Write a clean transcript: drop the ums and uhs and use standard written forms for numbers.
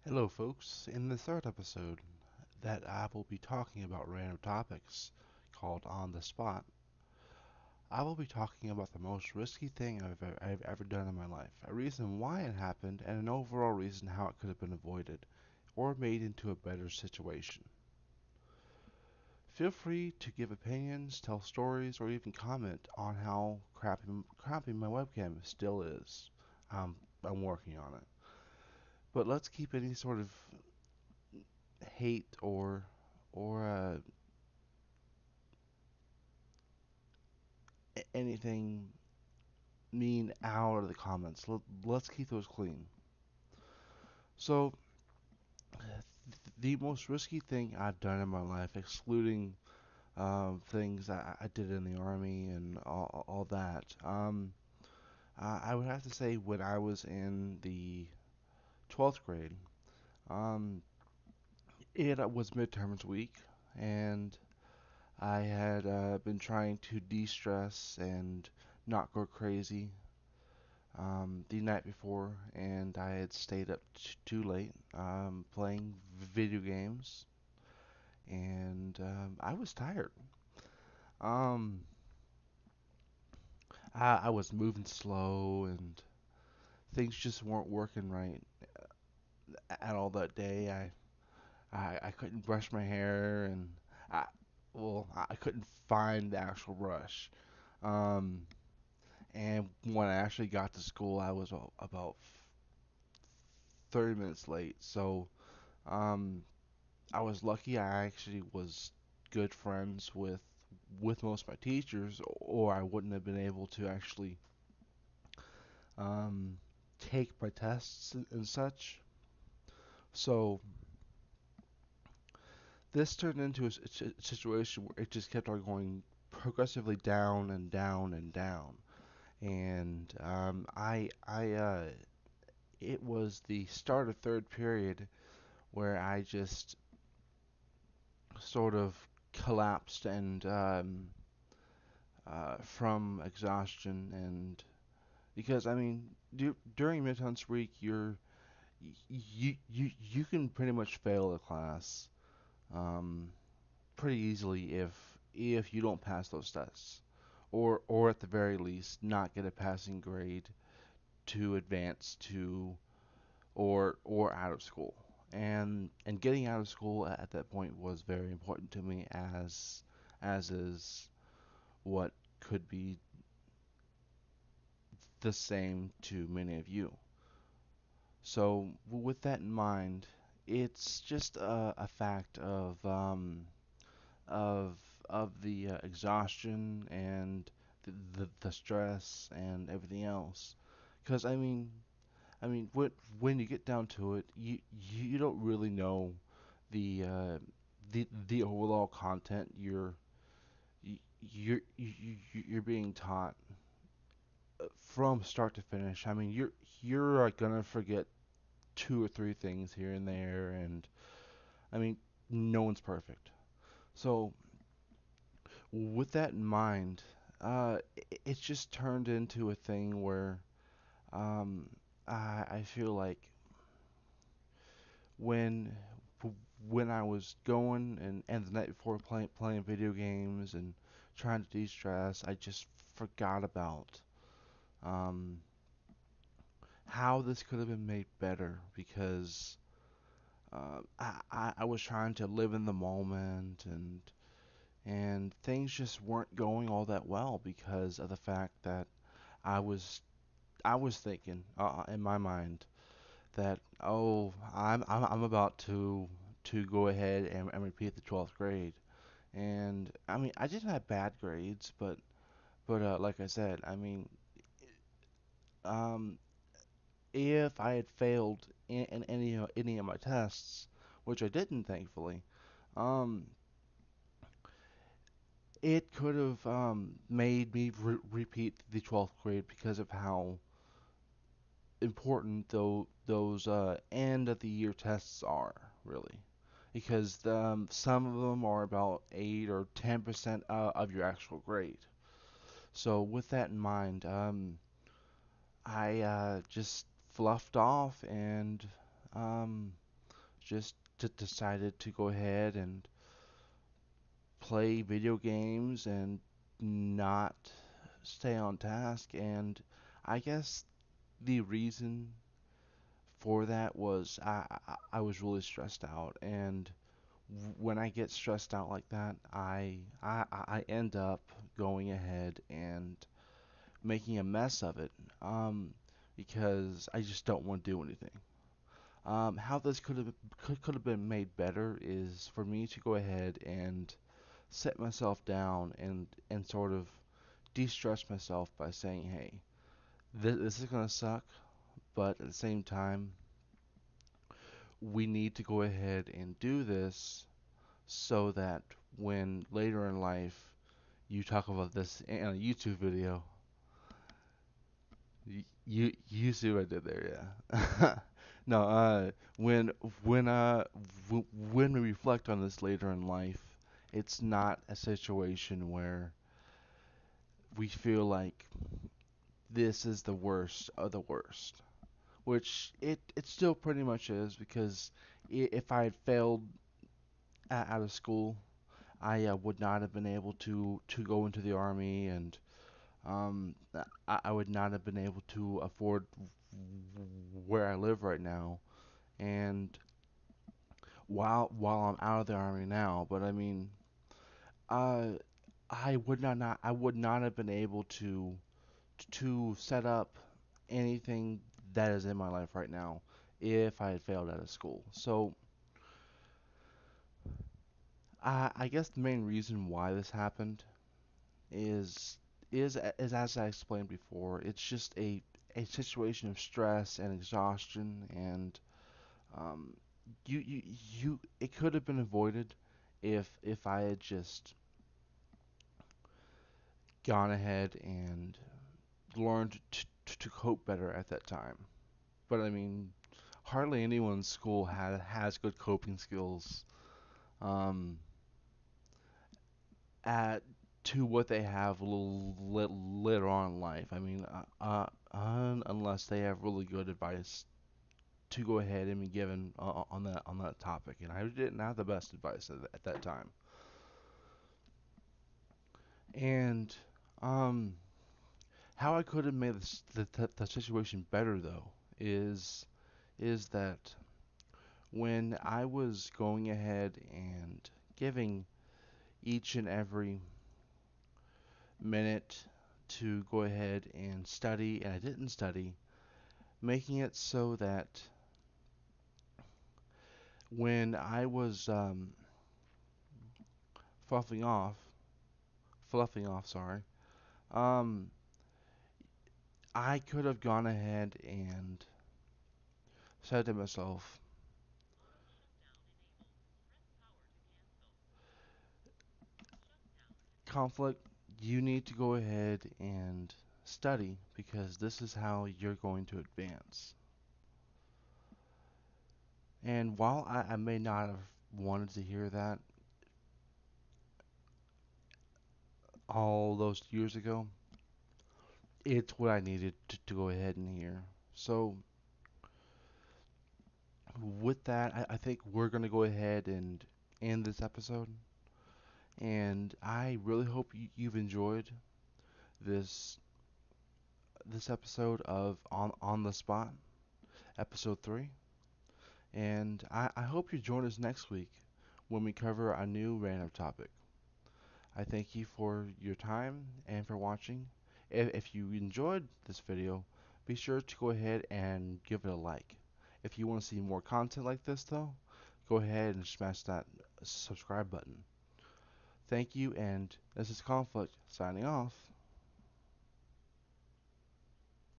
Hello, folks. In the third episode, that I will be talking about random topics called On the Spot, I will be talking about the most risky thing I've ever done in my life, a reason why it happened, and an overall reason how it could have been avoided or made into a better situation. Feel free to give opinions, tell stories, or even comment on how crappy my webcam still is. I'm working on it. But let's keep any sort of hate or anything mean out of the comments. Let's keep those clean. So, the most risky thing I've done in my life, excluding things I did in the army and all that, I would have to say when I was in the 12th grade, um, it was midterms week, and I had been trying to de stress and not go crazy the night before, and I had stayed up too late playing video games, and I was tired. Um, I was moving slow, and things just weren't working right at all that day. I couldn't brush my hair, and I I couldn't find the actual brush. Um, and when I actually got to school, I was about 30 minutes late. So um, I was lucky I actually was good friends with most of my teachers, or I wouldn't have been able to actually um, take my tests and such. So this turned into a situation where it just kept on going progressively down and down and down. And it was the start of third period where I just sort of collapsed and from exhaustion and because I mean during midterms week you can pretty much fail a class um, pretty easily if you don't pass those tests or at the very least not get a passing grade to advance to or out of school and getting out of school at that point was very important to me as is what could be the same to many of you. So, with that in mind, it's just a fact of of the exhaustion and the stress and everything else. Because when you get down to it, you don't really know the the overall content you're being taught from start to finish. I mean, you're gonna forget two or three things here and there, and I mean, no one's perfect. So, with that in mind, it's just turned into a thing where um, I feel like when when I was going and the night before playing video games and trying to de-stress, I just forgot about um, how this could have been made better because I was trying to live in the moment and things just weren't going all that well because of the fact that I was I was thinking in my mind that I'm about to go ahead and repeat the 12th grade and I mean I didn't have bad grades but like I said I mean um if I had failed in any of my tests, which I didn't, thankfully, um, it could have made me repeat the 12th grade because of how important those end of the year tests are, really. Because some of them are about 8 or 10% of your actual grade. So, with that in mind, I just fluffed off and um, just decided to go ahead and play video games and not stay on task. And I guess the reason for that was I was really stressed out. And when I get stressed out like that, I end up going ahead and making a mess of it, um, because I just don't want to do anything. How this could have been made better is for me to go ahead and set myself down and sort of de-stress myself by saying, hey, this is gonna suck, but at the same time, we need to go ahead and do this so that when later in life you talk about this in a YouTube video, you see what I did there, yeah. No, when when uh when we reflect on this later in life, it's not a situation where we feel like this is the worst of the worst, which it still pretty much is because if I had failed out of school, I would not have been able to go into the army, and um, I would not have been able to afford where I live right now. And while I'm out of the army now, but I mean, uh, I would not have been able to set up anything that is in my life right now if I had failed out of school. So I guess the main reason why this happened is is as I explained before. It's just a situation of stress and exhaustion, and um, you it could have been avoided if I had just gone ahead and learned to cope better at that time. But I mean, hardly anyone in school has good coping skills um, at to what they have a little later on in life. I mean, unless they have really good advice to go ahead and be given on that topic, and I didn't have the best advice at that time. And um, how I could have made the situation better though is that when I was going ahead and giving each and every minute to go ahead and study, and I didn't study, making it so that when I was fluffing off, fluffing off, sorry, um, I could have gone ahead and said to myself, conflict, you need to go ahead and study because this is how you're going to advance. And while I may not have wanted to hear that all those years ago, it's what I needed to go ahead and hear. So, with that, I think we're going to go ahead and end this episode. And I really hope you've enjoyed this this episode of On the Spot, episode 3. And I hope you join us next week when we cover a new random topic. I thank you for your time and for watching. If you enjoyed this video, be sure to go ahead and give it a like. If you want to see more content like this, though, go ahead and smash that subscribe button. Thank you, and this is Conflict signing off.